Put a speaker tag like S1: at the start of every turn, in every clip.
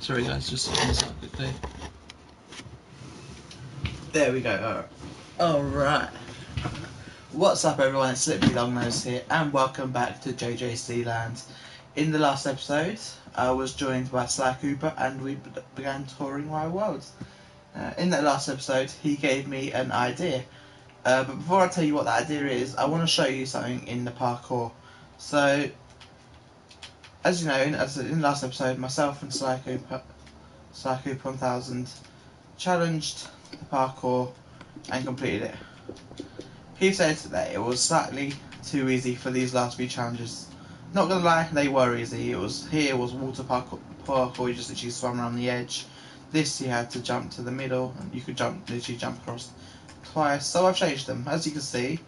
S1: Sorry guys, just setting this up quickly.
S2: There we go. Alright. What's up everyone, it's slipperyfellow here and welcome back to JJC land. In the last episode, I was joined by Sly Cooper and we began touring my world. In that last episode, he gave me an idea. But before I tell you what that idea is, I want to show you something in the parkour. So, as you know, in the last episode, myself and Sly Cooper 1000 challenged the parkour and completed it. He said that it was slightly too easy for these last few challenges. Not gonna lie, they were easy. It was water parkour, you just literally swam around the edge. This you had to jump to the middle, and you could literally jump across twice. So I've changed them. As you can see,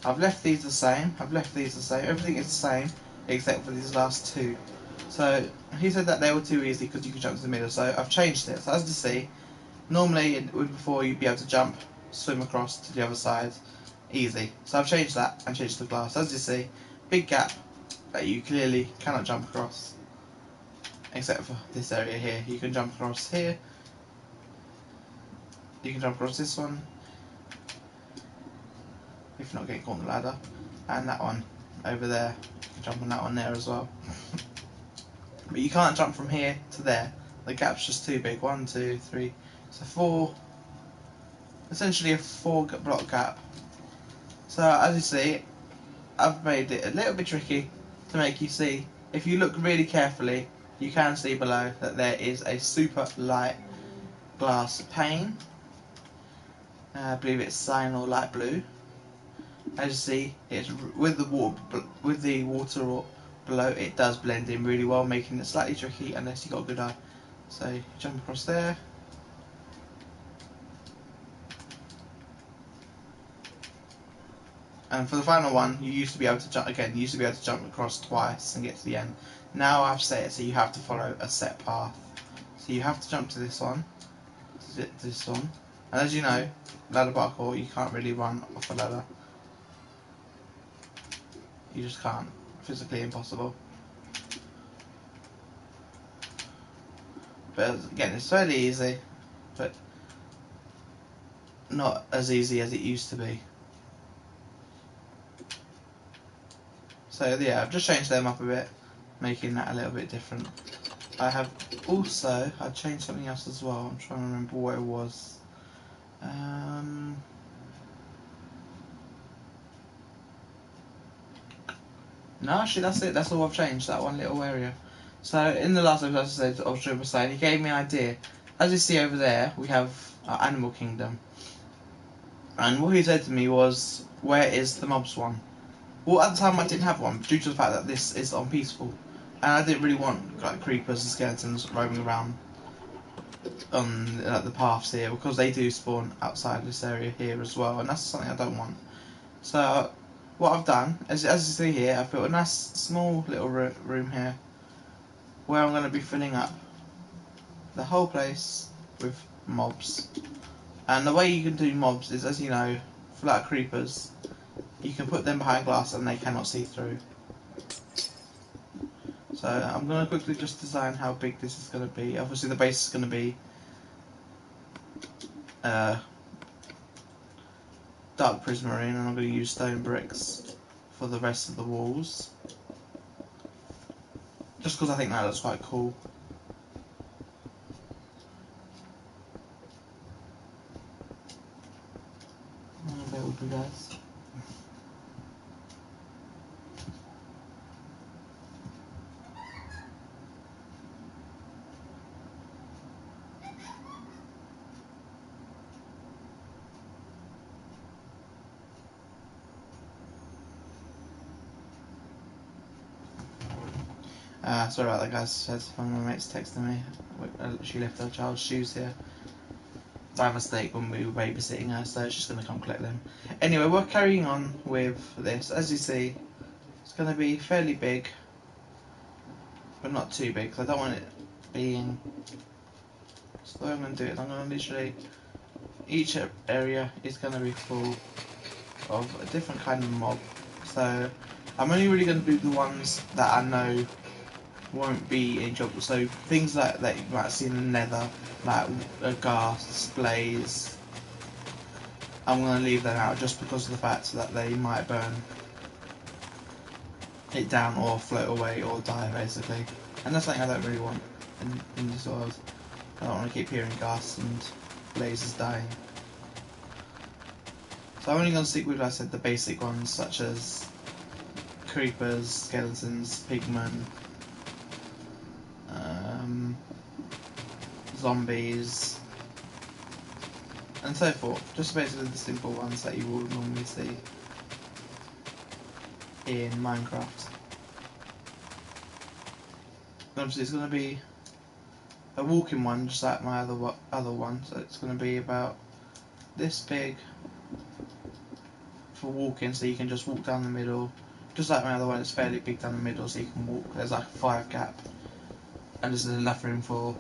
S2: I've left these the same. Everything is the same except for these last two. So he said that they were too easy because you could jump to the middle. So I've changed it. So as you see, normally before you'd be able to jump, swim across to the other side, easy. So I've changed that and changed the glass. As you see, big gap that you clearly cannot jump across, except for this area here. You can jump across here. You can jump across this one if you're not getting caught on the ladder, and that one over there. You can jump on that one there as well. But you can't jump from here to there. The gap's just too big. 1, 2, 3, so 4. Essentially a 4 block gap. So as you see, I've made it a little bit tricky to make you see. If you look really carefully, you can see below that there is a super light glass pane. I believe it's cyan or light blue. As you see, it's with the water below, it does blend in really well, making it slightly tricky unless you've got a good eye. So you jump across there. And for the final one, you used to be able to jump again. You used to be able to jump across twice and get to the end. Now I've set it so you have to follow a set path. So you have to jump to this one, and as you know, ladder parkour, you can't really run off a ladder. You just can't. Physically impossible. But again, it's fairly easy, but not as easy as it used to be. So yeah, I've just changed them up a bit, making that a little bit different. I've changed something else as well. I'm trying to remember what it was. No, actually that's it. That's all I've changed, that one little area. So in the last episode, as I said, of Triple Side, he gave me an idea. As you see over there, we have our Animal Kingdom. And what he said to me was, where is the mobs one? Well, at the time I didn't have one, due to the fact that this is on peaceful. And I didn't really want like creepers and skeletons roaming around on the paths here, because they do spawn outside this area here as well, and that's something I don't want. So what I've done, as you see here, I've built a nice small little room here, where I'm going to be filling up the whole place with mobs. And the way you can do mobs is, as you know, for like creepers, you can put them behind glass and they cannot see through. So I'm going to quickly just design how big this is going to be. Obviously the base is going to be dark prismarine, and I'm going to use stone bricks for the rest of the walls. Just because I think that looks quite cool. Bear with me guys. Sorry about that guys, one of my mates texting me. She left her child's shoes here by mistake when we were babysitting her, so she's going to come collect them. Anyway, we're carrying on with this. As you see, it's going to be fairly big, but not too big, because I don't want it being... So the way I'm going to do it, I'm going to literally... Each area is going to be full of a different kind of mob. So I'm only really going to do the ones that I know won't be in trouble. So things like that you might see in the nether, like gas, blaze, I'm going to leave them out just because of the fact that they might burn it down or float away or die basically. And that's something I don't really want in this world. I don't want to keep hearing gas and blazes dying. So I'm only going to stick with, like I said, the basic ones such as creepers, skeletons, pigmen, zombies, and so forth. Just basically the simple ones that you will normally see in Minecraft. Obviously it's going to be a walking one just like my other one, so it's going to be about this big for walking, so you can just walk down the middle. Just like my other one, it's fairly big down the middle, so you can walk. There's like a 5 gap, and there's enough room for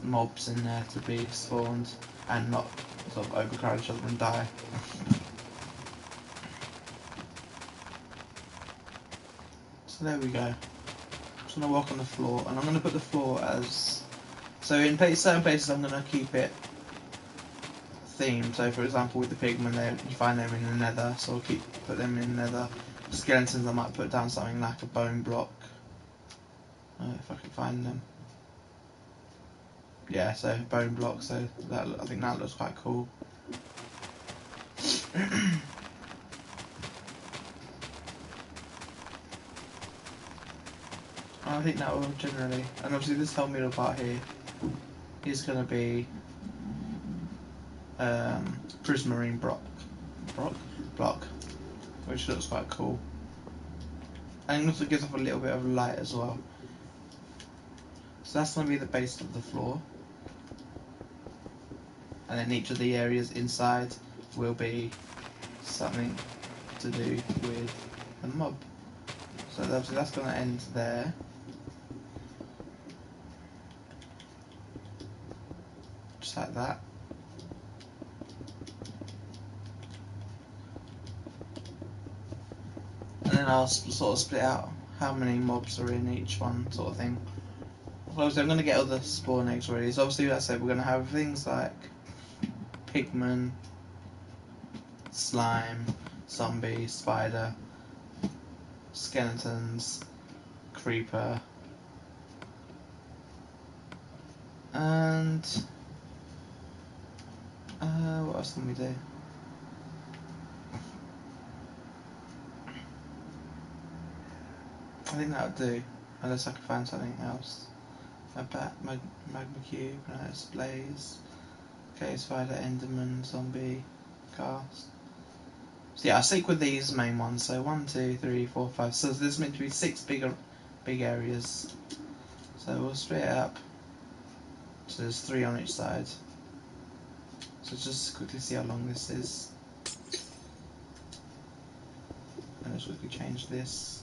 S2: mobs in there to be spawned and not sort of overcrowd each other and die. So there we go. I'm just going to walk on the floor, and I'm going to put the floor as... So in certain places I'm going to keep it themed. So for example with the pigmen, you find them in the nether, so I'll put them in the nether. Skeletons I might put down something like a bone block. If I can find them. Yeah, so bone block, so that, I think that looks quite cool. I think that will generally, and obviously this whole middle part here is going to be prismarine block, which looks quite cool, and it also gives off a little bit of light as well. So that's going to be the base of the floor, and then each of the areas inside will be something to do with a mob. So obviously that's going to end there. Just like that. And then I'll sort of split out how many mobs are in each one, sort of thing. Obviously I'm going to get all the spawn eggs ready. So obviously, like I said, we're going to have things like pigmen, slime, zombie, spider, skeletons, creeper, and what else can we do? I think that'll do, unless I can find something else. A bat, magma cube, no, it's blaze, cave spider, enderman, zombie, ghast. So yeah, I'll stick with these main ones. So 1, 2, 3, 4, 5. So there's meant to be 6 big areas. So we'll split it up. So there's 3 on each side. So just quickly see how long this is. And let's quickly change this.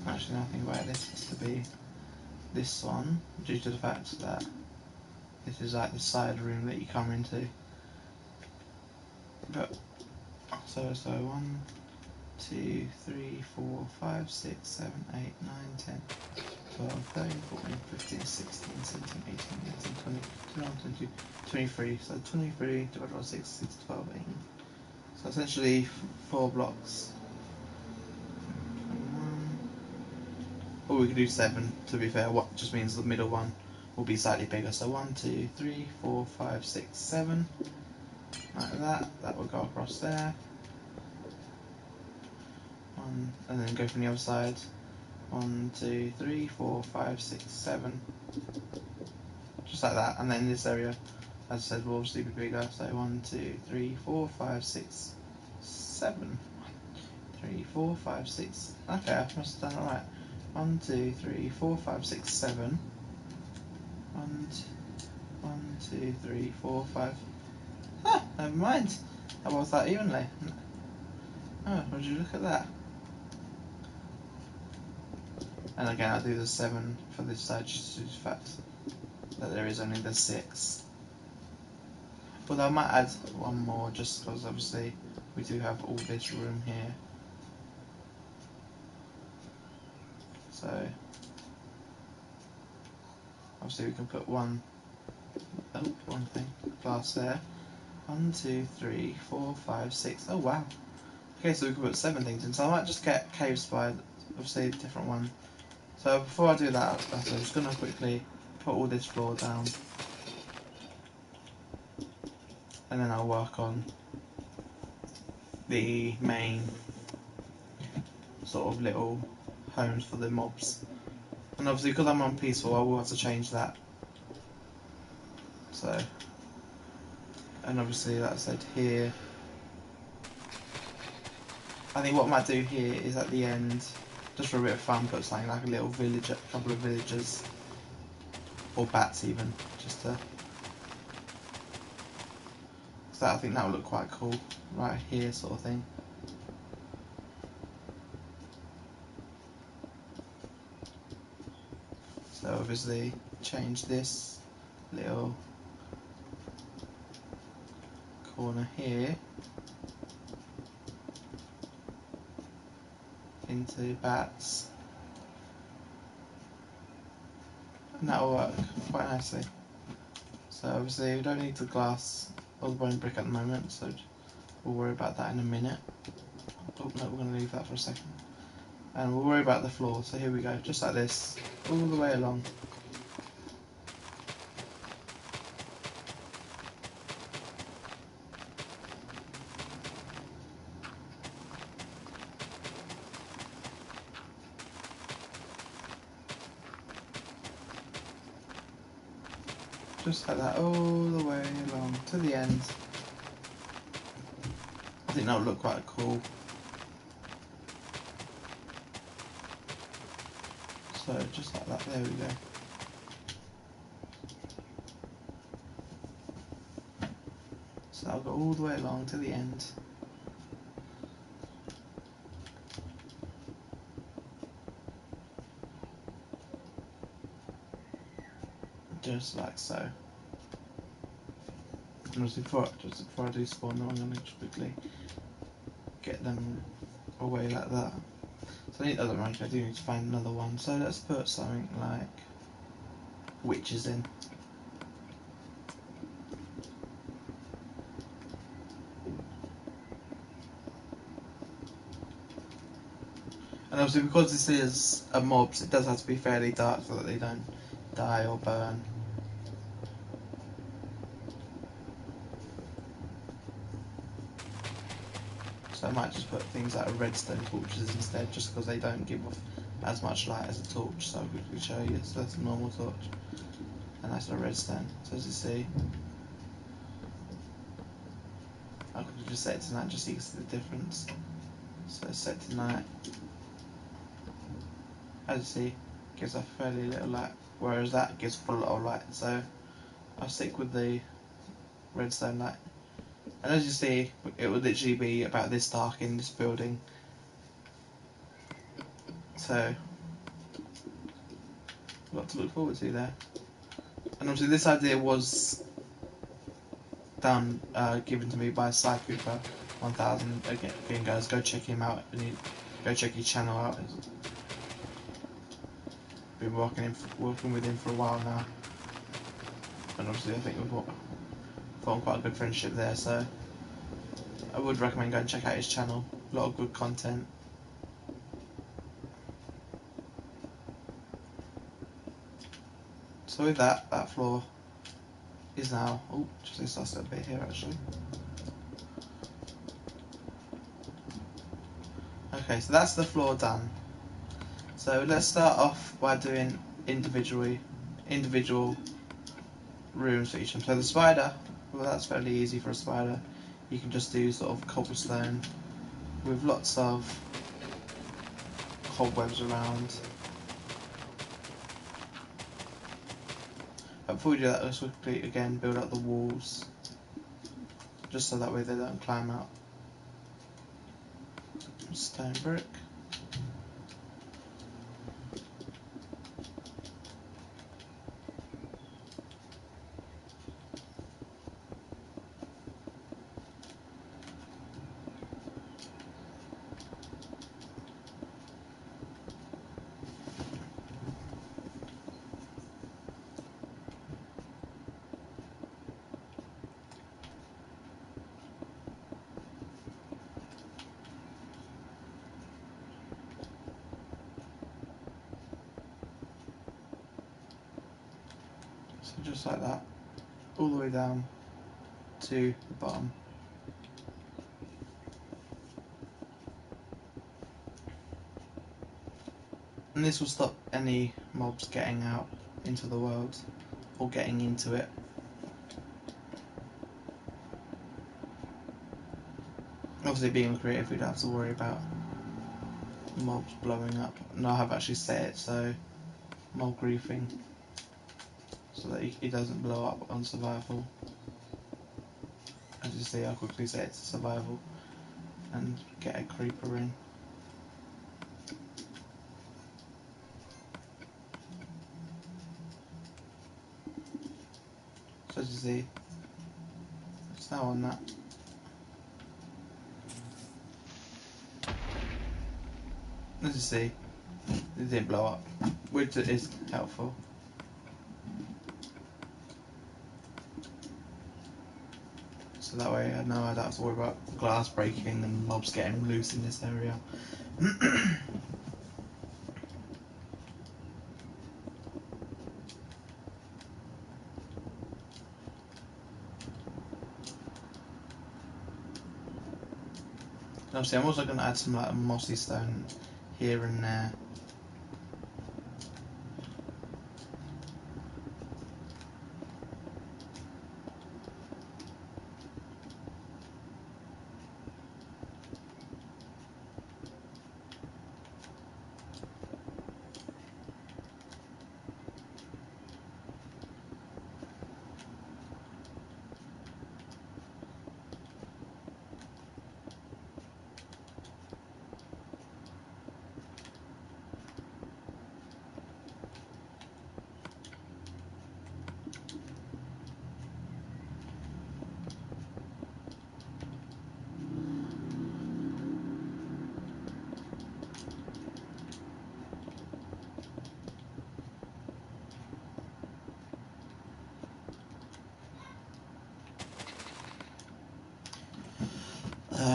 S2: Actually, now I think about it, this has to be this one, due to the fact that this is like the side room that you come into. But so 1, 2, 3, 4, 5, 6, 7, 8, 9, 10, 12, 13, 14, 15, 16, 17, 18, 19, 20, 21, 22, 23. So 23 divided by 6, 6, 12, 18. So essentially 4 blocks. 21. Or we could do 7, to be fair. What just means the middle one will be slightly bigger. So 1, 2, 3, 4, 5, 6, 7. Like that. That will go across there. And then go from the other side. 1, 2, 3, 4, 5, 6, 7. Just like that. And then this area, as I said, will obviously be bigger. So 1, 2, 3, 4, 5, 6, 7. 1, 3, 4, 5, 6. Okay, I must have done it right. 1, 2, 3, 4, 5, 6, 7. 1, 2, 3, 4, 5. Ah, never mind. That was that evenly. Oh, would you look at that? And again, I'll do the 7 for this side just due to the fact that there is only the 6. Although I might add one more just because obviously we do have all this room here. So obviously we can put one thing, glass there. 1, 2, 3, 4, 5, 6. Oh wow. Okay, so we can put 7 things in. So I might just get cave spider, obviously a different one. So before I do that, I'm just gonna quickly put all this floor down, and then I'll work on the main sort of little homes for the mobs. And obviously because I'm on peaceful, I will have to change that. So, and obviously like I said here, I think what I might do here is at the end, just for a bit of fun, put something like a little village, a couple of villagers, or bats even, just to, so I think that would look quite cool, right here sort of thing. So obviously change this little corner here into bats, and that will work quite nicely. So obviously we don't need the glass or the bone brick at the moment, so we'll worry about that in a minute. Oh no, we're going to leave that for a second. And we'll worry about the floor, so here we go, just like this, all the way along. Just like that, all the way along to the end. I think that would look quite cool. So just like that, there we go. So I'll go all the way along to the end. Just like so. And just before I do spawn them, I'm going to quickly get them away like that. So I do need to find another one. So let's put something like witches in. And obviously because this is a mobs, it does have to be fairly dark so that they don't die or burn. So I might just put things like redstone torches instead, just because they don't give off as much light as a torch. So we can show you, so that's a normal torch, and that's a redstone. So as you see, I could just set it to night just so you can see the difference. So set to night, as you see, gives off fairly little light, whereas that gives full lot of light. So I'll stick with the redstone light. And as you see, it would literally be about this dark in this building. So, a lot to look forward to there. And obviously this idea was given to me by Sly Cooper 1000. Again guys, go check him out, and go check his channel out. Been working with him for a while now. And obviously I think we've formed quite a good friendship there, so I would recommend going and check out his channel. A lot of good content. So with that floor is now, just this last little bit here actually. Okay, so that's the floor done. So let's start off by doing individual rooms for each one. So the spider, well that's fairly easy for a spider. You can just do sort of cobblestone with lots of cobwebs around. But before we do that, let's quickly again build up the walls, just so that way they don't climb out. Stone brick. So just like that, all the way down to the bottom. And this will stop any mobs getting out into the world or getting into it. Obviously being creative, we don't have to worry about mobs blowing up. No, I have actually set it so mob griefing, so that it doesn't blow up on survival. As you see, I'll quickly set it to survival and get a creeper in. So as you see, it's now on that. As you see, it didn't blow up, which is helpful. So that way I know I don't have to worry about glass breaking and mobs getting loose in this area. Obviously I'm also going to add some like mossy stone here and there.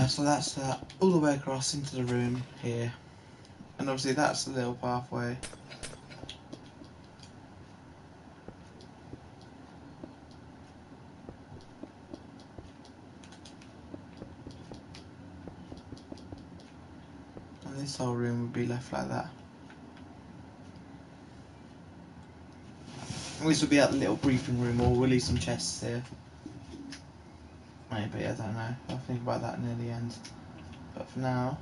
S2: So that's all the way across into the room here, and obviously that's the little pathway. And this whole room would be left like that. And this would be that little briefing room, or we'll leave some chests here. Maybe, I don't know. I'll think about that near the end. But for now,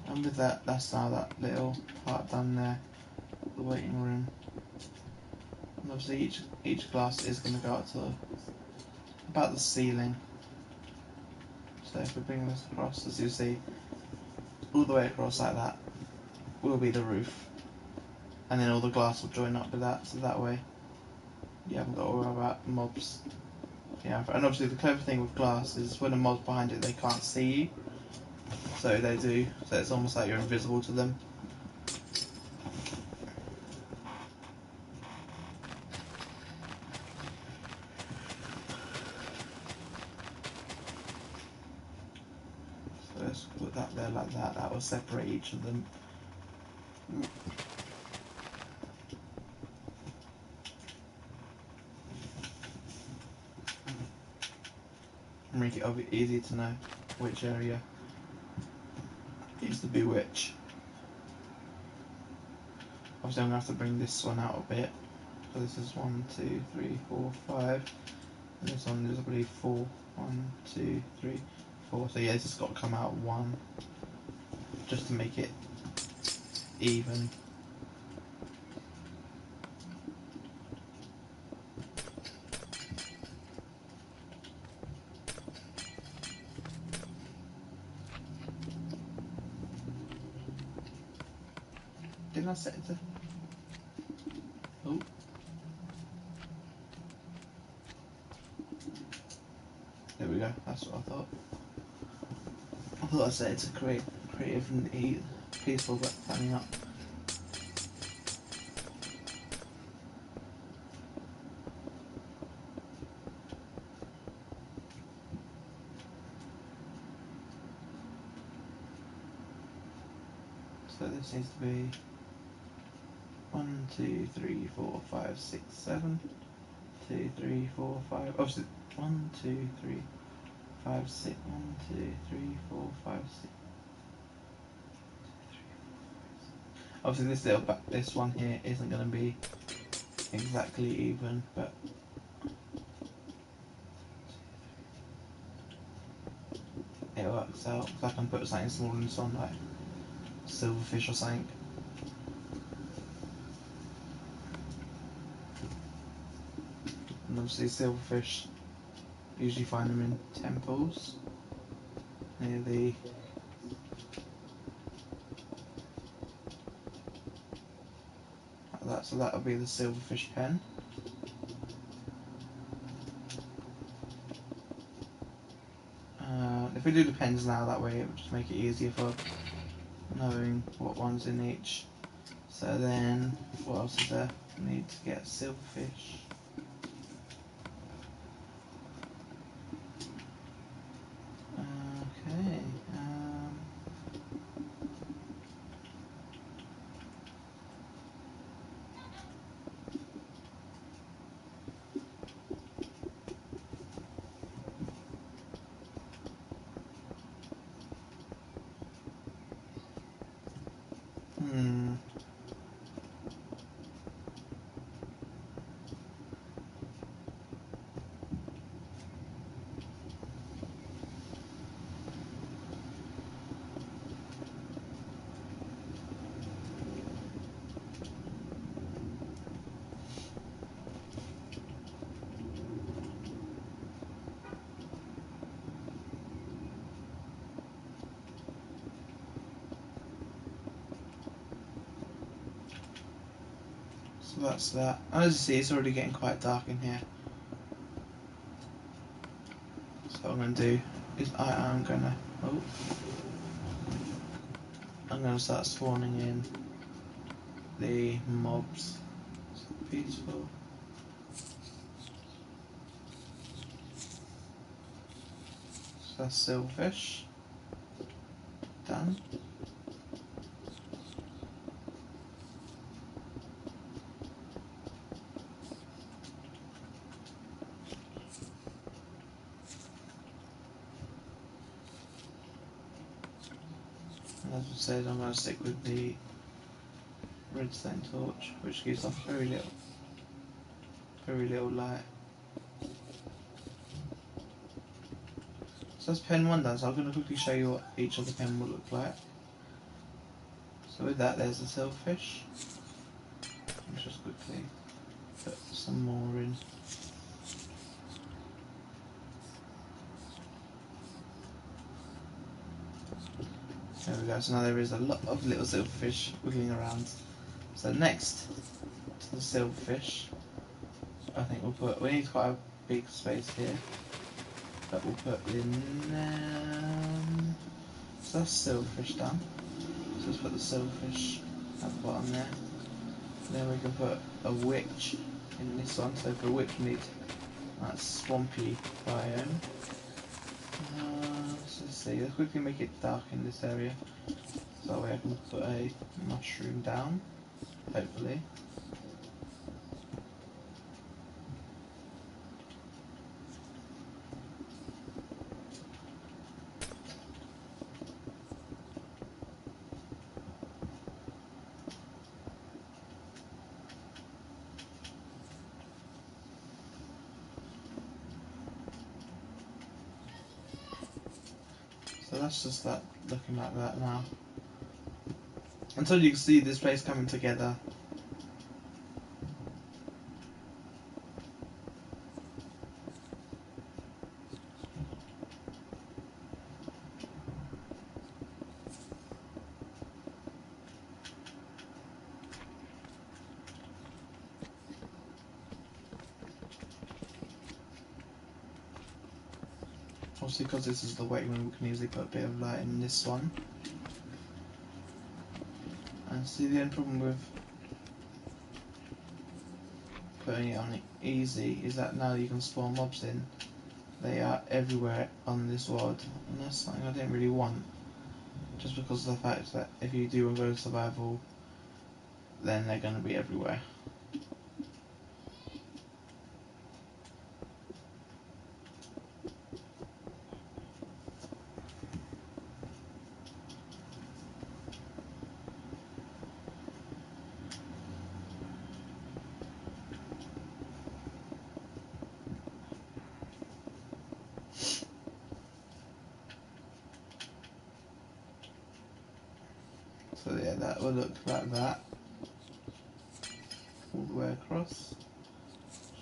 S2: and with that, that's now that little part done there, the waiting room. And obviously each glass is going to go up to about the ceiling. So if we bring this across, as you see, all the way across like that will be the roof. And then all the glass will join up with that, so that way you haven't got to worry about mobs. Yeah, and obviously the clever thing with glass is when a mob's behind it, they can't see you. So they do, so it's almost like you're invisible to them. So let's put that there like that, that will separate each of them. Make it easy to know which area needs to be which. Obviously I'm going to have to bring this one out a bit. So this is 1, 2, 3, 4, 5. And this one is I believe 4. 1, 2, 3, 4. So yeah, this has got to come out 1. Just to make it even. Didn't I set it to... Oh. There we go, that's what I thought. I thought I set it to creative and eat. peaceful but apparently not. So this needs to be 1, 2, 3, 4, 5, 6, 7. 2, 3, 4, 5. Obviously, 1, 2, 3, 5, 6. 1, 2, 3, 4, 5, 6. Obviously, this one here isn't going to be exactly even, but it works out. So I can put something small in this one, like silverfish or something. And obviously, silverfish, usually find them in temples near the like that. So that'll be the silverfish pen. If we do the pens now, that way it will just make it easier for knowing what one's in each. So then, what else is there? We need to get silverfish. Okay. Hmm. So that's that. As you see, it's already getting quite dark in here. So what I'm going to do is I'm going to start spawning in the mobs. So peaceful. So that's silverfish. Done. And as I said, I'm going to stick with the redstone torch, which gives off very little light. So that's pen 1 done, so I'm going to quickly show you what each of the pen will look like. So with that, there's the silverfish. Let's just quickly put some more in. There we go, so now there is a lot of little silverfish wiggling around. So next to the silverfish, I think we need quite a big space here, but we'll put in, so that's silverfish done. So let's put the silverfish at the bottom there. Then we can put a witch in this one, so for a witch we need that swampy biome. So let's see, let's quickly make it dark in this area, so that way I can put a mushroom down, hopefully. So that's just that, looking like that now. Until you can see this place coming together. Obviously, because this is the waiting room, we can easily put a bit of light in this one. See, the only problem with putting it on easy is that now you can spawn mobs in. They are everywhere on this world, and that's something I didn't really want. Just because of the fact that if you do go to survival, then they're going to be everywhere. So yeah, that will look like that all the way across.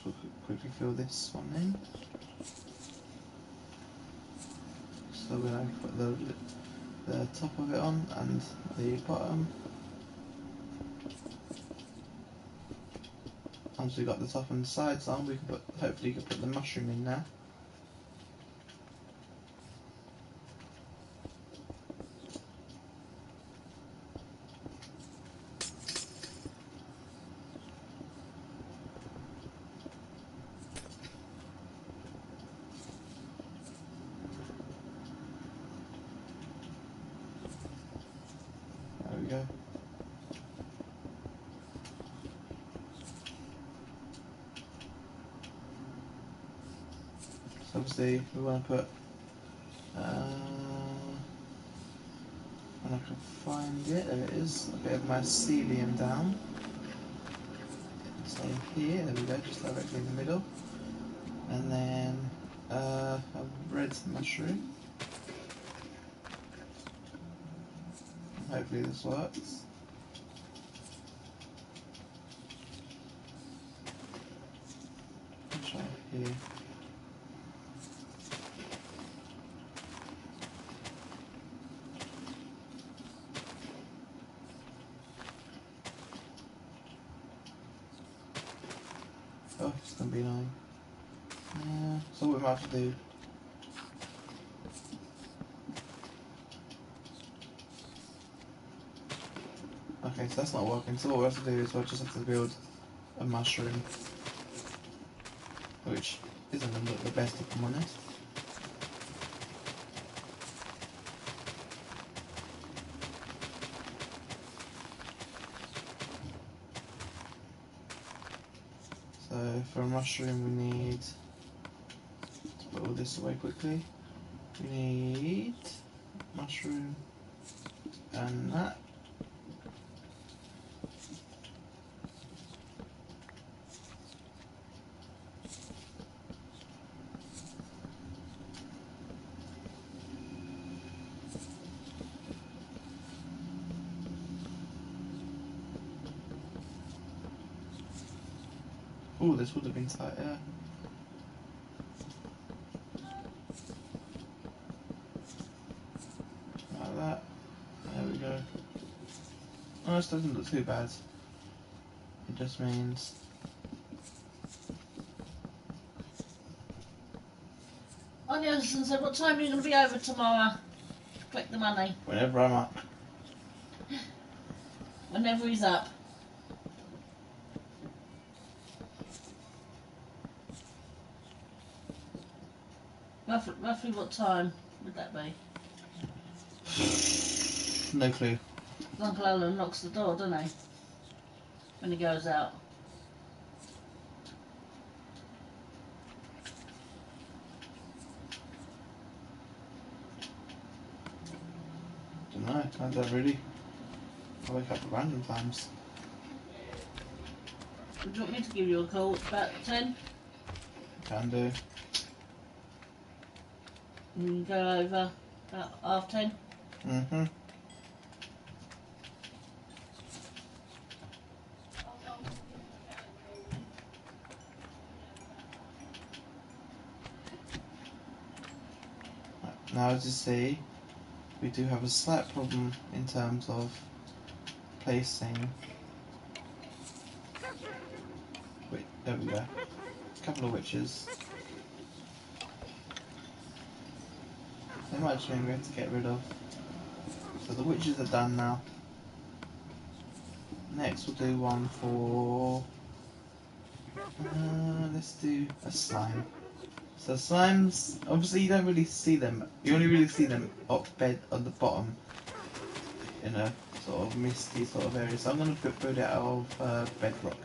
S2: So quickly fill this one in. So we're going to put the top of it on and the bottom. Once we got the top and the sides on, we can hopefully you can put the mushroom in now. There we go. So obviously we want to put, when I can find it, there it is, a bit of mycelium down. So here, there we go, just directly in the middle. And then a red mushroom. Hopefully this works. I'll try here. Oh, it's going to be annoying. So what we might have to do, okay, so that's not working, so what we have to do is we'll just have to build a mushroom, which isn't going to look the best if I'm honest. So for a mushroom we need, let's put all this away quickly, we need mushroom and that. Oh, this would have been tighter. Like that. There we go. Oh, this doesn't look too bad. It just means
S3: On Anderson said, what time are you going to be over tomorrow to collect the money?
S2: whenever I'm up.
S3: Whenever he's up. Roughly what time would that be?
S2: No clue.
S3: Uncle Alan locks the door, doesn't he? When he goes out.
S2: Don't know, I don't really. I wake up at random times.
S3: Would you want me to give you a call about 10?
S2: Can do.
S3: And you can go over about 10?
S2: Mm-hmm. Now as you see, we do have a slight problem in terms of placing. Wait, there we go. A couple of witches. They might just mean we have to get rid of. So the witches are done now. Next we'll do one for, let's do a slime. So slimes, obviously you don't really see them, you only really see them up bed on the bottom in a sort of misty sort of area. So I'm going to build it out of bedrock.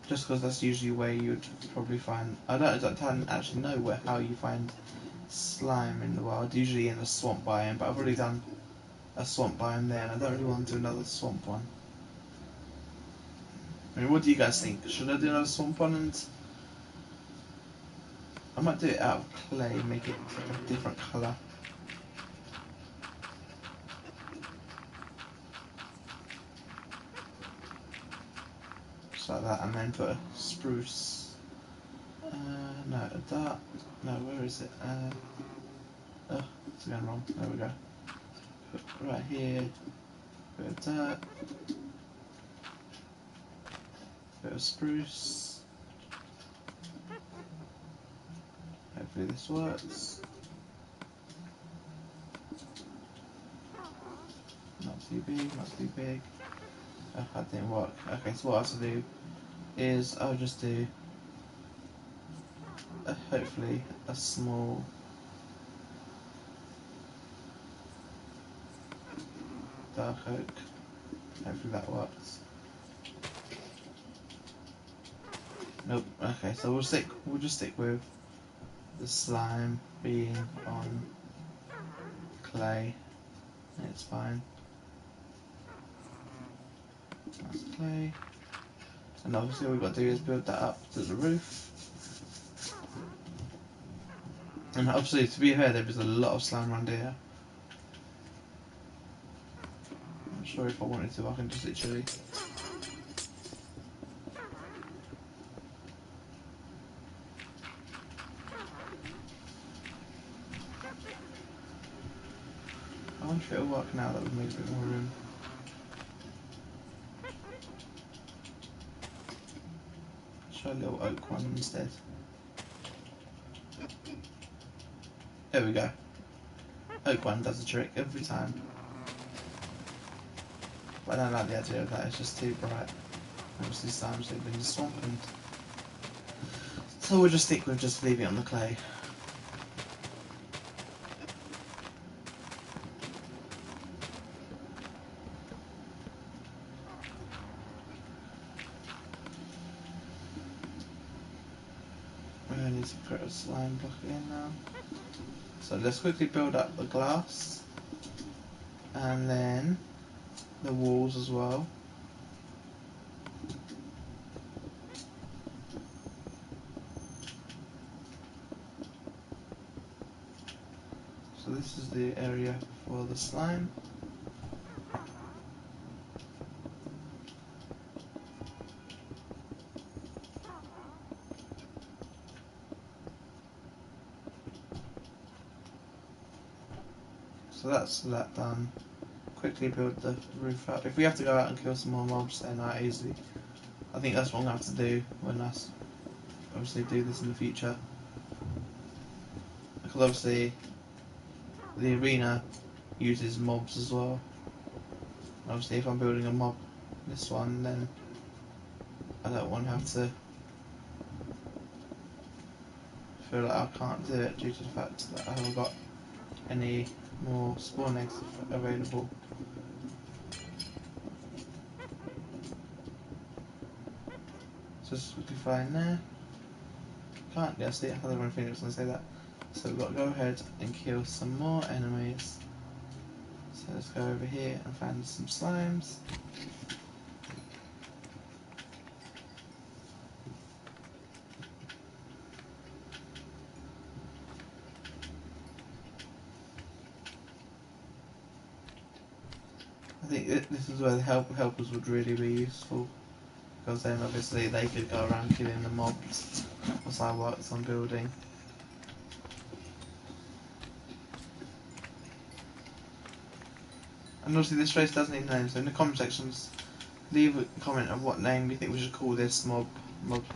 S2: Just because that's usually where you'd probably find, I don't actually know how you find slime in the wild, usually in a swamp biome, but I've already done a swamp biome there and I don't really want to do another swamp one. I mean, what do you guys think? Should I do another swamp one? And I might do it out of clay, make it a different colour. Just like that, and then put a spruce. No, a dark. No, where is it? Oh, it's going wrong. There we go. Put right here. Bit of dirt. Bit of spruce. Hopefully this works. Not too big, not too big. Oh, that didn't work. Okay, so what I'll do is I'll just do hopefully a small dark oak. Hopefully that works. Nope. Okay, so we'll just stick with the slime being on clay. It's fine. That's clay. And obviously all we've got to do is build that up to the roof. And obviously, to be fair, there is a lot of slime around here. I'm sure if I wanted to, I can just literally... I wonder if it'll work now, that would make a bit more room. Try a little oak one instead. There we go. Oak one does the trick every time. But I don't like the idea of that, it's just too bright. Obviously slime's living in the swamp, and so we'll just stick with just leaving it on the clay. I need to put a slime block in now. So let's quickly build up the glass and then the walls as well. So this is the area for the slime. So that's that done. Quickly build the roof up. If we have to go out and kill some more mobs, then I think that's what I'm going to have to do when I obviously do this in the future. Because obviously the arena uses mobs as well. Obviously if I'm building a mob, this one, then I don't want to have to feel like I can't do it due to the fact that I haven't got any more spawn eggs available. So this would be fine there. Can't guess it, I don't want to think I was going to say that. So we've got to go ahead and kill some more enemies. So let's go over here and find some slimes. I think this is where the helpers would really be useful, because then obviously they could go around killing the mobs as I worked on building. And obviously this race does need names, so in the comment sections leave a comment of what name you think we should call this mob's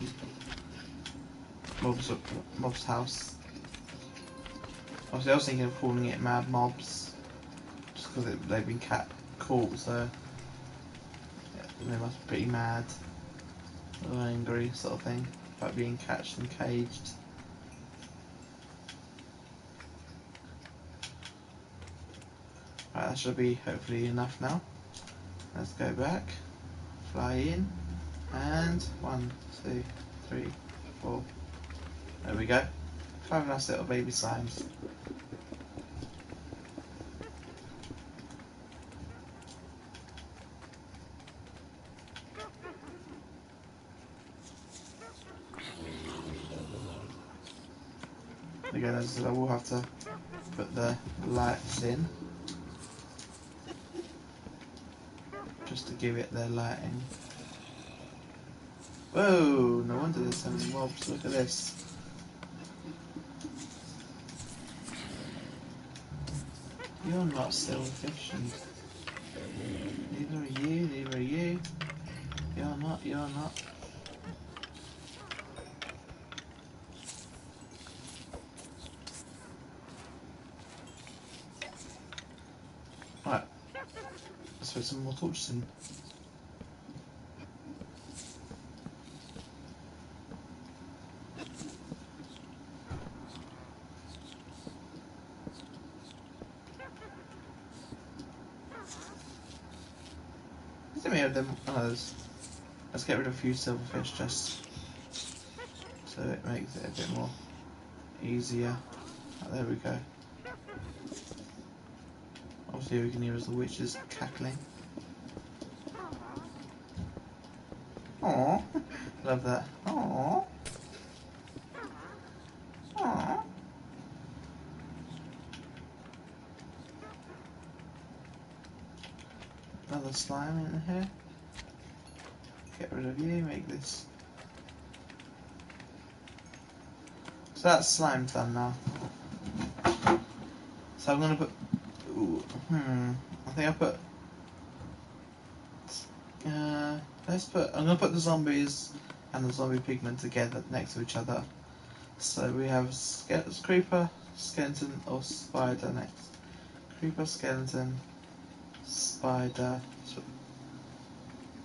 S2: house. Obviously I was thinking of calling it Mad Mobs, just because they've been caught, so They must be pretty mad or angry, sort of thing, about being catched and caged. Right, that should be hopefully enough now. Let's go back, fly in, and 1, 2, 3, 4. There we go. 5 nice little baby slimes. Again, as I said, I will have to put the lights in just to give it the lighting. Whoa, no wonder there's so many mobs. Look at this. You're not so efficient. Neither are you, neither are you. You're not, you're not. Right, let's put some more torches in. Let me have them others. Let's get rid of a few silverfish just so it makes it a bit more easier. Oh, there we go. Obviously we can hear as the witch is cackling. Aww, love that. Aww. Aww. Another slime in here. Get rid of you, make this. So that's slime done now. So I'm gonna put. Ooh, I think I put. I'm gonna put the zombies and the zombie pigmen together next to each other. So we have creeper, skeleton, or spider next. Creeper, skeleton, spider.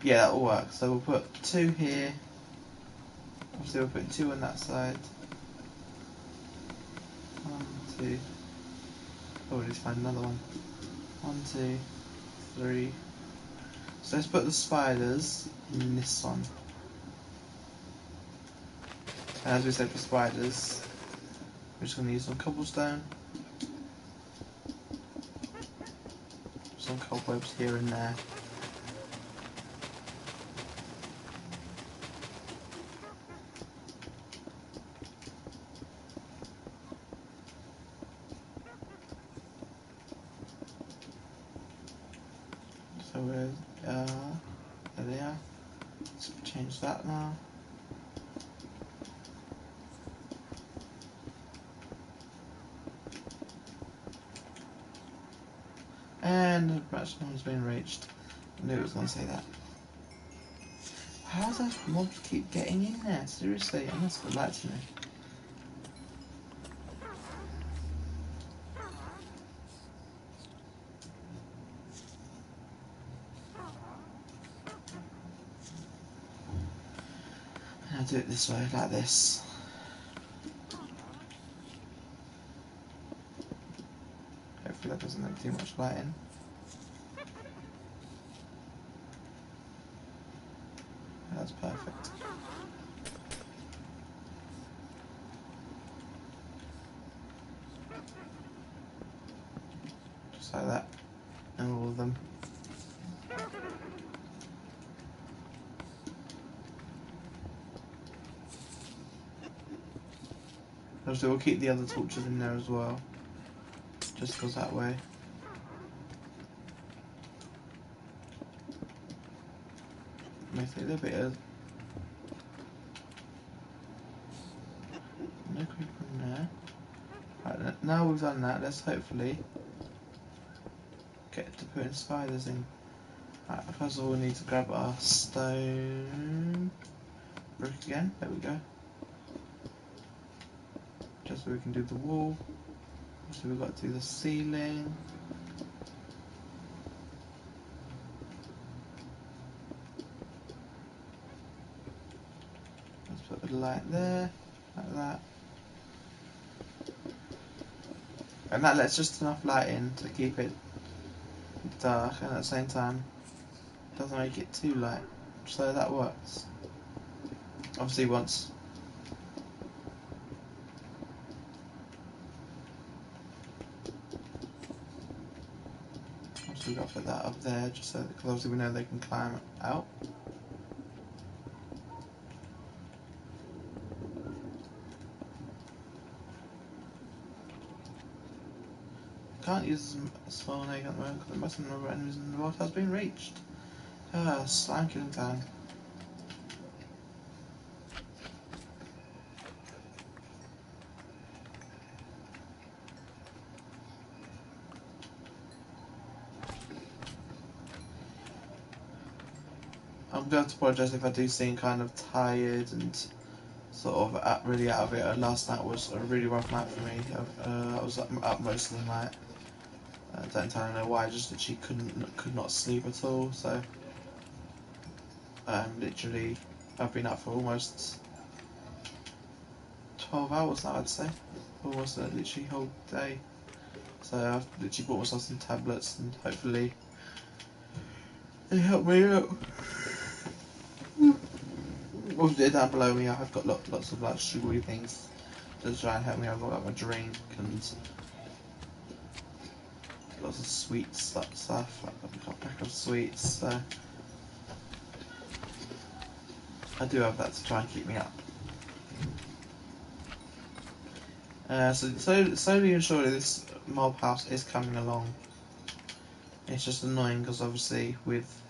S2: Yeah, that'll work. So we'll put 2 here. Obviously, we'll put 2 on that side. 1, 2. Oh, let's find another one. 1, 2, 3. So let's put the spiders in this one. And as we said for spiders, we're just going to use some cobblestone. Some cobwebs here and there. So we're, there they are. Let's change that now. And the maximum has been reached. I knew it was going to say that. How do those mobs keep getting in there? Seriously, I must have lied to me. I'll do it this way, like this. Hopefully that doesn't make too much lighting. That's perfect. Just like that. And all of them. Obviously we'll keep the other torches in there as well. Just because that way. Makes it a little bit of... No creeper in there. Right, now we've done that, let's hopefully get to putting spiders in. Right, first of all we need to grab our stone brick again, there we go. Just so we can do the wall. So we've got to do the ceiling. light there, like that. And that lets just enough light in to keep it dark, and at the same time doesn't make it too light. So that works. Obviously once we've got to put that up there, just so because obviously we know they can climb out. Can't use a spawn egg at the moment because the most number of enemies in the world has been reached. Slime killing time. I'm going to apologise if I do seem kind of tired and sort of really out of it. Last night was a really rough night for me. I was up most of the night. Don't entirely know why. I just literally could not sleep at all. So literally, I've been up for almost 12 hours now. I'd say almost literally whole day. So I've literally bought myself some tablets and hopefully they help me out. Obviously down below me I've got lots of like sugary things to try and help me. I've got like my drink and lots of sweet stuff. I've got a pack of sweets, so I do have that to try and keep me up. So slowly and surely this mob house is coming along. It's just annoying because obviously with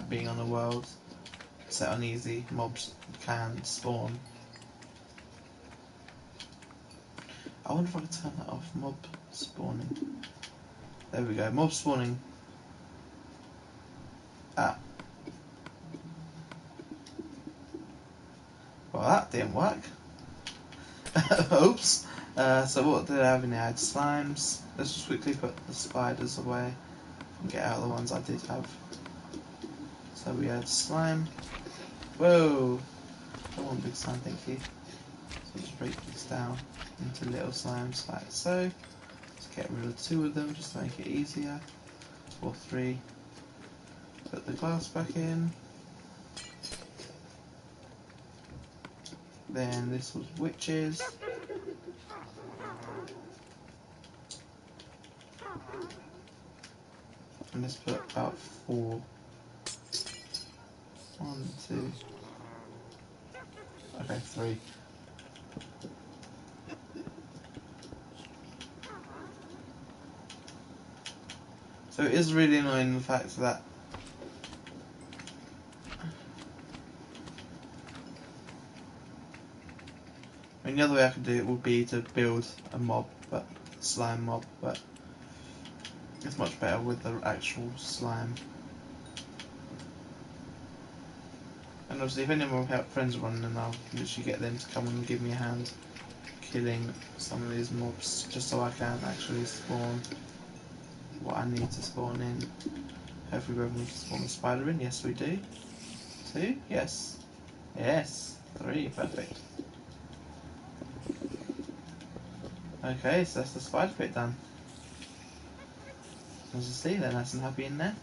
S2: being on a world set on easy, mobs can spawn. I wonder if I could turn that off. Mob spawning. There we go. Mob spawning. Ah. Well, that didn't work. Oops. So what did I have in there? I had slimes. Let's just quickly put the spiders away and get out the ones I did have. So we had slime. Whoa! I don't want big slime, thank you. So just break this down into little slimes like so. Let's get rid of 2 of them just to make it easier. Or 3. Put the glass back in. Then this was witches. And let's put about 4. 1, 2. Okay, 3. So it is really annoying the fact that I mean the other way I could do it would be to build a mob, but slime mob, but it's much better with the actual slime. And obviously if any of my friends are running, then I'll literally get them to come and give me a hand killing some of these mobs just so I can actually spawn what I need to spawn in. Hopefully we need to spawn a spider in. Yes we do. 2? Yes. Yes. 3. Perfect. Okay, so that's the spider bit done. As you see, they're nice and happy in there.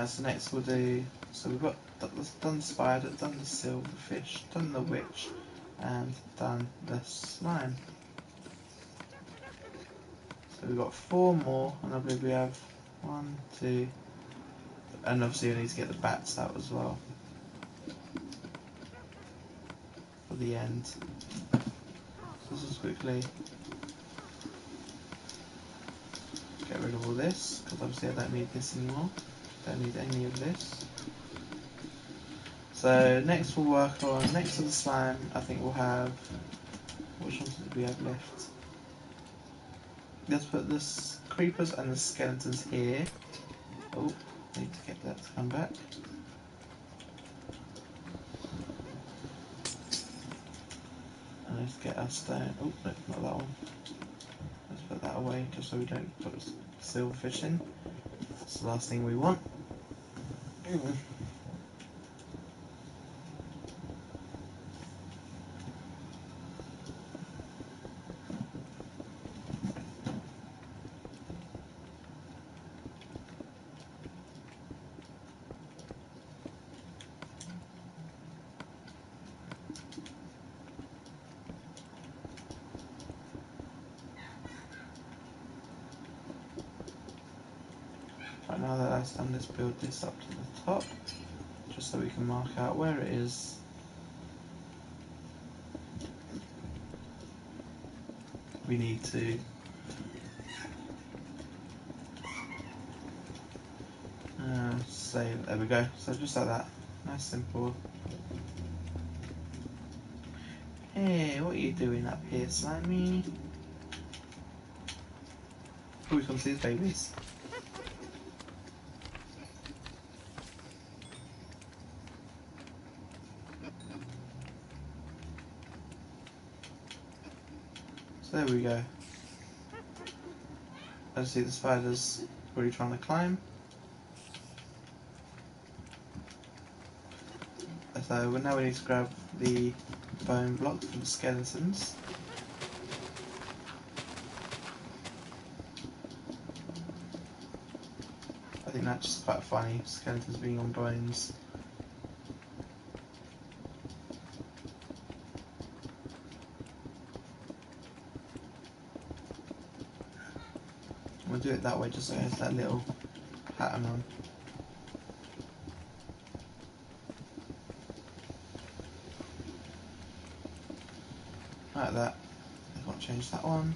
S2: So next we'll do, so we've got done the spider, done the silverfish, done the witch, and done the slime. So we've got 4 more, and I believe we have 1, 2, and obviously we need to get the bats out as well for the end. So let's just quickly get rid of all this, because obviously I don't need this anymore. Don't need any of this. So next we'll work on, next to the slime, I think we'll have, which ones did we have left? Let's put the creepers and the skeletons here. Oh, need to get that to come back. And let's get our stone. Oh, no, not that one. Let's put that away just so we don't put silverfish in. That's the last thing we want. now that that's done, let's build this up to the top, just so we can mark out where it is. We need to say, there we go, so just like that, nice simple. Hey, what are you doing up here, Slimy? Oh, we come see his babies. So there we go. As you see, the spider's already trying to climb. So now we need to grab the bone block for the skeletons. I think that's just quite funny, skeletons being on bones. We'll do it that way just so it has that little pattern on. Like that. I can't change that one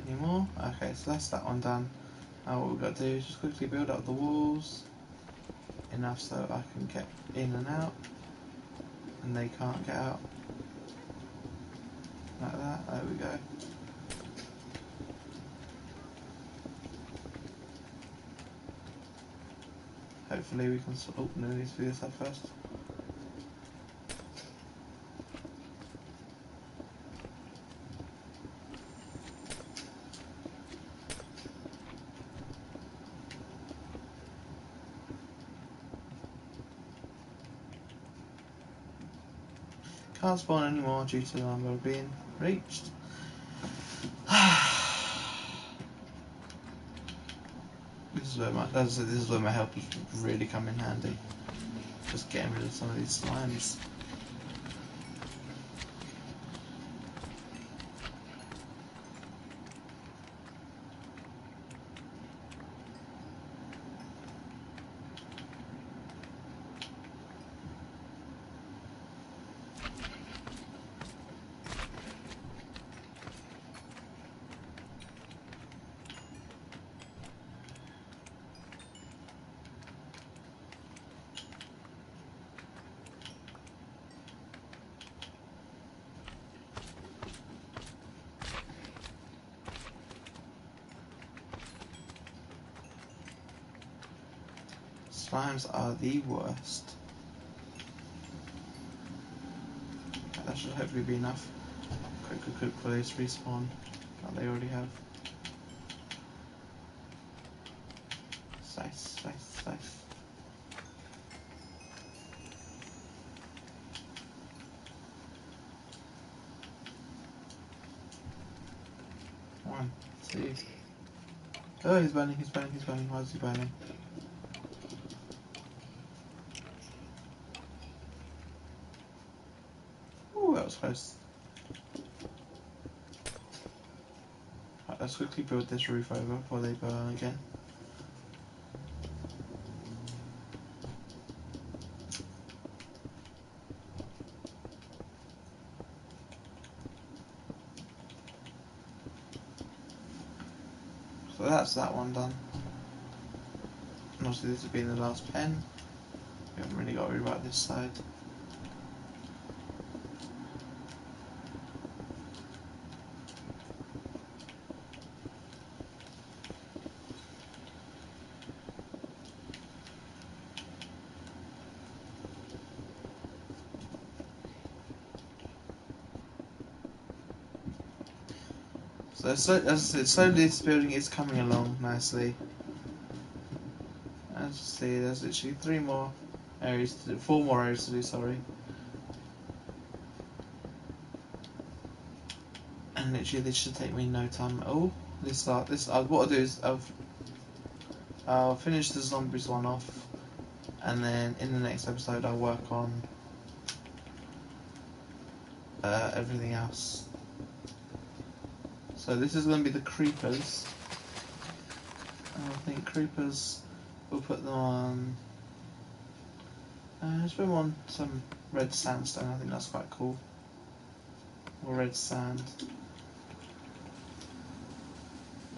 S2: anymore. Okay, so that's that one done. Now what we've got to do is just quickly build up the walls enough so I can get in and out and they can't get out. Like that, there we go. Hopefully we can oh no, let's do this up first. Can't spawn anymore due to the number being reached. This is where my, as I said, this is where my help has really come in handy. Just getting rid of some of these slimes. Slimes are the worst. That should hopefully be enough. Quick for those to respawn that they already have. Slice. One, two. Oh, he's burning. Why is he burning? Ooh, that was close. Right, let's quickly build this roof over before they burn again. So that's that one done. And obviously this has been the last pen. We haven't really got to rewrite this side. So as I said, slowly this building is coming along nicely. As you see, there's literally 4 more areas to do, sorry. And literally this should take me no time at all. What I'll do is I'll finish the zombies one off, and then in the next episode I'll work on everything else. So this is going to be the creepers. And I think creepers, we'll put them on. Let's put them on some red sandstone. I think that's quite cool. Or red sand.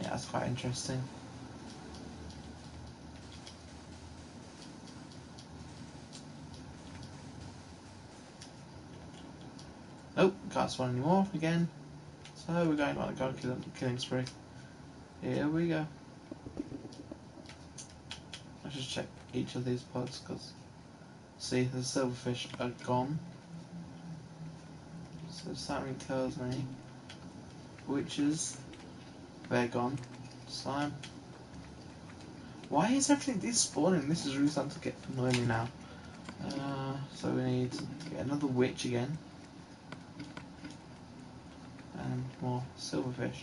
S2: Yeah, that's quite interesting. Nope, can't spawn anymore again. So we're going on a killing spree. Here we go. Let's just check each of these pods because see the silverfish are gone. So something tells me witches, they're gone. Slime. Why is everything despawning? This is really starting to get annoying me now. So we need to get another witch again. And more silverfish.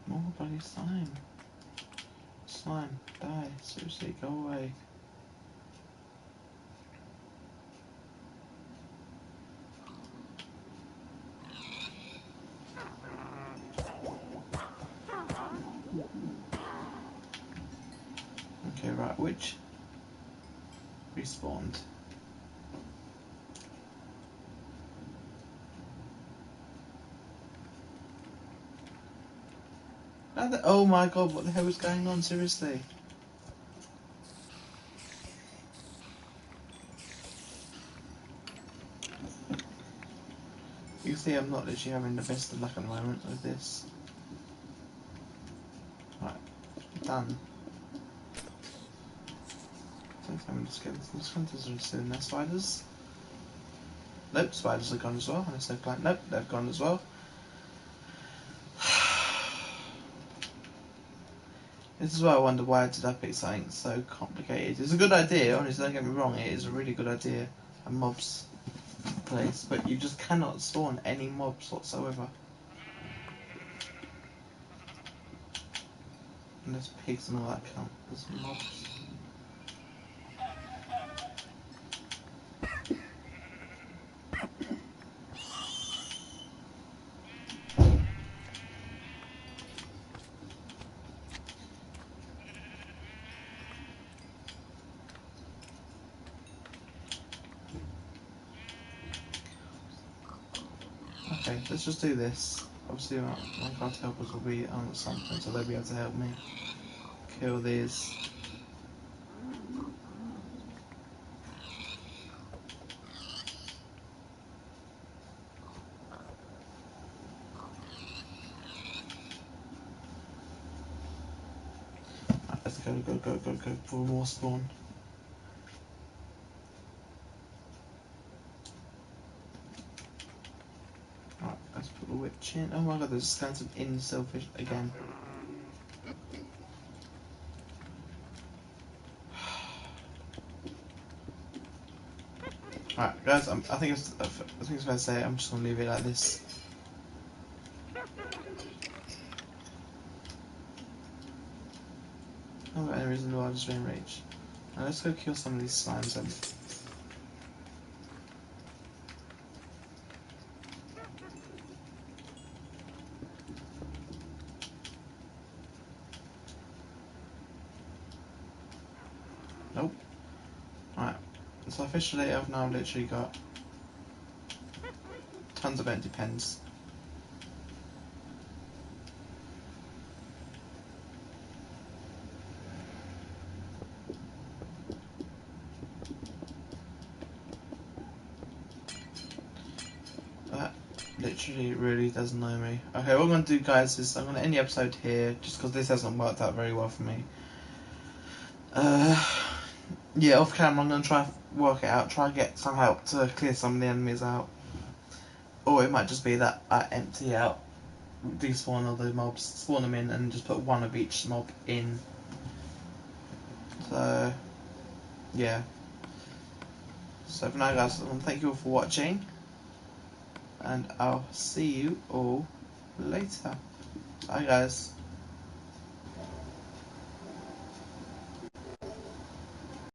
S2: More bloody slime. Slime, die. Seriously, go away. Okay, right, which respawned. Oh my god, what the hell is going on? Seriously. You can see I'm not literally having the best of luck at the moment with this. Right, done. I'm just getting some splinters are still in there. Spiders? Nope, spiders are gone as well. Unless they've gone. Nope, they've gone as well. This is why I wonder why did I pick something so complicated. It's a good idea, honestly, don't get me wrong, it is a really good idea. A mobs place, but you just cannot spawn any mobs whatsoever. And there's pigs and all that count as mobs. Okay, let's just do this. Obviously my card helpers will be on at some point, so they'll be able to help me kill these. Right, let's go for more spawn. Right, let's put the witch in. Oh my god, there's skeleton in selfish again. Right, guys, I think it's fair to say I'm just gonna leave it like this. Oh, any reason why I just been reach. Now let's go kill some of these slimes then. Nope. Right. So officially I've now literally got tons of empty pens. That literally really does annoy me. Okay, what I'm going to do, guys, is I'm going to end the episode here, just because this hasn't worked out very well for me. Yeah, off camera I'm going to try work it out, try to get some help to clear some of the enemies out. Or it might just be that I empty out, despawn all the mobs, spawn them in, and just put one of each mob in. So, yeah. So for now, guys, I want to thank you all for watching, and I'll see you all later. Bye, guys.